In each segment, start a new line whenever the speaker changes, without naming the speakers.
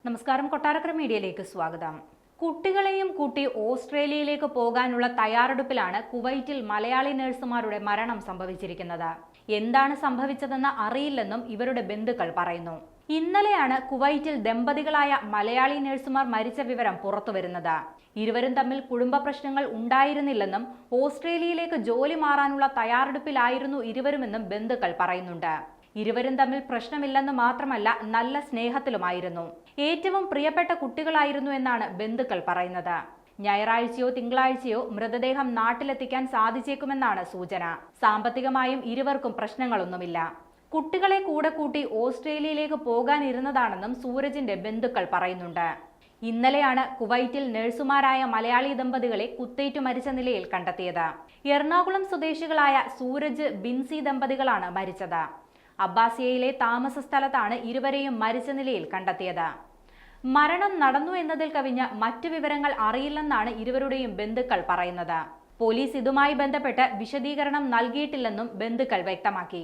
നമസ്കാരം, കൊട്ടാരക്കര മീഡിയയിലേക്ക് സ്വാഗതം. കുട്ടികളെയും കൂട്ടി ഓസ്ട്രേലിയയിലേക്ക് പോകാനുള്ള തയ്യാറെടുപ്പിലാണ് കുവൈറ്റിൽ മലയാളി നഴ്സുമാരുടെ മരണം സംഭവിച്ചിരിക്കുന്നത്. എന്താണ് സംഭവിച്ചതെന്ന് അറിയില്ലെന്നും ഇവരുടെ ബന്ധുക്കൾ പറയുന്നു. ഇന്നലെയാണ് കുവൈറ്റിൽ ദമ്പതികളായ മലയാളി നഴ്സുമാർ മരിച്ച വിവരം പുറത്തുവരുന്നത്. ഇരുവരും തമ്മിൽ കുടുംബ പ്രശ്നങ്ങൾ ഉണ്ടായിരുന്നില്ലെന്നും ഓസ്ട്രേലിയയിലേക്ക് ജോലി മാറാനുള്ള തയ്യാറെടുപ്പിലായിരുന്നു ഇരുവരുമെന്നും ബന്ധുക്കൾ പറയുന്നുണ്ട്. ഇരുവരും തമ്മിൽ പ്രശ്നമില്ലെന്ന് മാത്രമല്ല, നല്ല സ്നേഹത്തിലുമായിരുന്നു. ഏറ്റവും പ്രിയപ്പെട്ട കുട്ടികളായിരുന്നു എന്നാണ് ബന്ധുക്കൾ പറയുന്നത്. ഞായറാഴ്ചയോ തിങ്കളാഴ്ചയോ മൃതദേഹം നാട്ടിലെത്തിക്കാൻ സാധിച്ചേക്കുമെന്നാണ് സൂചന. സാമ്പത്തികമായും ഇരുവർക്കും പ്രശ്നങ്ങളൊന്നുമില്ല. കുട്ടികളെ കൂടെ കൂട്ടി ഓസ്ട്രേലിയയിലേക്ക് പോകാനിരുന്നതാണെന്നും സൂരജിന്റെ ബന്ധുക്കൾ പറയുന്നുണ്ട്. ഇന്നലെയാണ് കുവൈറ്റിൽ നഴ്സുമാരായ മലയാളി ദമ്പതികളെ കുത്തേറ്റു മരിച്ച നിലയിൽ കണ്ടെത്തിയത്. എറണാകുളം സ്വദേശികളായ സൂരജ്, ബിൻസി ദമ്പതികളാണ് മരിച്ചത്. അബ്ബാസിയയിലെ താമസ സ്ഥലത്താണ് ഇരുവരെയും മരിച്ച നിലയിൽ കണ്ടെത്തിയത്. മരണം നടന്നു എന്നതിൽ കവിഞ്ഞ് മറ്റു വിവരങ്ങൾ അറിയില്ലെന്നാണ് ഇരുവരുടെയും ബന്ധുക്കൾ പറയുന്നത്. പോലീസ് ഇതുമായി ബന്ധപ്പെട്ട് വിശദീകരണം നൽകിയിട്ടില്ലെന്നും ബന്ധുക്കൾ വ്യക്തമാക്കി.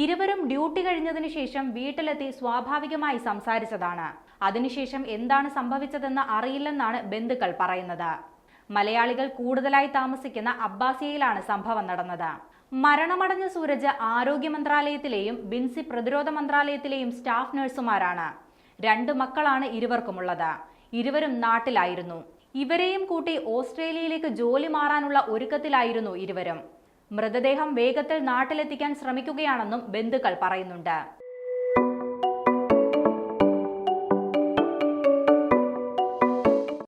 ഇരുവരും ഡ്യൂട്ടി കഴിഞ്ഞതിനു ശേഷം വീട്ടിലെത്തി സ്വാഭാവികമായി സംസാരിച്ചതാണ്. അതിനുശേഷം എന്താണ് സംഭവിച്ചതെന്ന് അറിയില്ലെന്നാണ് ബന്ധുക്കൾ പറയുന്നത്. മലയാളികൾ കൂടുതലായി താമസിക്കുന്ന അബ്ബാസിയയിലാണ് സംഭവം നടന്നത്. മരണമടഞ്ഞ സൂരജ് ആരോഗ്യ മന്ത്രാലയത്തിലെയും ബിൻസി പ്രതിരോധ മന്ത്രാലയത്തിലെയും സ്റ്റാഫ് നഴ്സുമാരാണ്. 2 മക്കളാണ് ഇരുവർക്കുമുള്ളത്. ഇരുവരും നാട്ടിലായിരുന്നു. ഇവരെയും കൂട്ടി ഓസ്ട്രേലിയയിലേക്ക് ജോലി മാറാനുള്ള ഒരുക്കത്തിലായിരുന്നു ഇരുവരും. മൃതദേഹം വേഗത്തിൽ നാട്ടിലെത്തിക്കാൻ ശ്രമിക്കുകയാണെന്നും ബന്ധുക്കൾ പറയുന്നുണ്ട്.